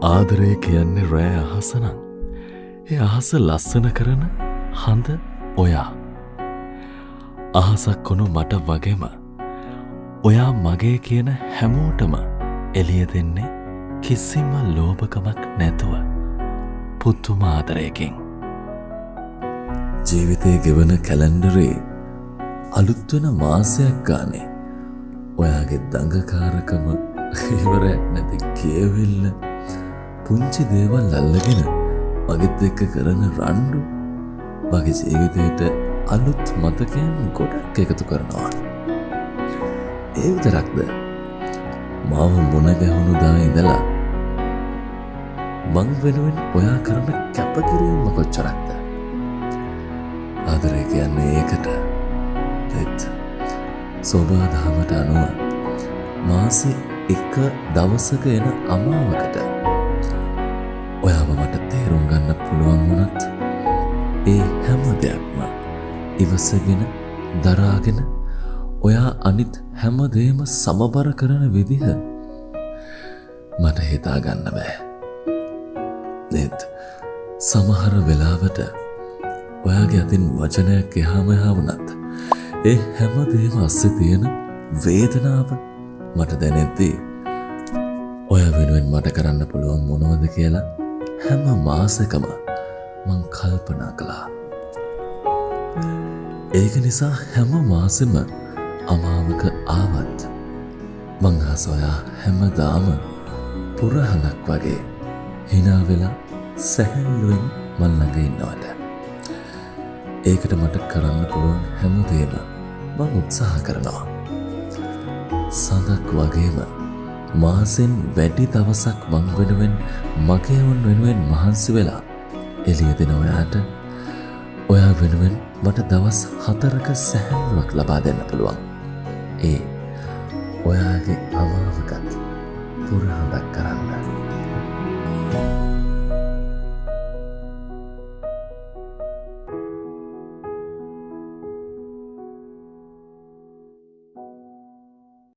ආදරය කියන්නේ රෑ අහසනම් ඒ අහස ලස්සන කරන හඳ ඔයා. අහසක් වුණු මට වගේම ඔයා මගේ කියන හැමෝටම එළිය දෙන්නේ කිසිම ලෝභකමක් නැතුව පුදුම ආදරයකින්. ජීවිතේ ගෙවන කැලෙන්ඩරේ අලුත් වෙන මාසයක් ගානේ ඔයාගේ දඟකාරකම ඉවරයක් නැති කියවිල්ල පුංචි දේවල් අල්ලගෙන මගෙත් එක්ක කරන රණ්ඩු මගේ ජීවිතේට අලුත් මතකයන් ගොඩක් එකතු කරනවා. ඒ විතරක්ද මාව මුණ ගැහුණු දා ඉඳලා මං වෙනුවෙන් ඔයා කරන කැපකිරීම කොච්චරක්ද? ආදරය කියන්නේ ඒකට. ඒත් සෝබාදහමට අනුව මාසේ එක දවසක එන අමාවකට ඔයාව මට තේරුම් ගන්න පුළුවන් වුණත් ඒ හැම දෙයක්ම ඉවසගෙන දරාගෙන ඔයා අනිත් හැම දෙයක්ම සමබර කරන විදිහ මට හිතා ගන්න බෑ. නේද? සමහර වෙලාවට ඔයාගේ අතින් වචනයක් එහාම එහා වුණත් ඒ හැම දෙයක්ම අස්සේ තියෙන වේදනාව මට දැනෙද්දී ඔයා වෙනුවෙන් මට කරන්න පුළුවන් මොනවද කියලා හැම මාසෙකම මං කල්පනා කළා. ඒක නිසා හැම මාසෙම අමාවක ආවත් මං අහස ඔයා හැමදාම පුරහනක් වගේ hina වෙලා සැහැල්ලුවෙන් මන් ළඟ ඉන්නවට. ඒකට මට කරන්න පුළුවන් හැමදේම මං උත්සාහ කරනවා. සඳක් වගේම මාසෙන් වැඩි දවසක් මං වෙනුවෙන් මගේ උන් වෙනුවෙන් මහන්සි වෙලා එළිය දෙන ඔයාට ඔයා වෙනුවෙන් මට දවස් 4ක සැහැල්ලුවක් ලබා දෙන්න පුළුවන්. ඒ ඔයාගේ අමාවකත් පුරහඬක් කරන්න.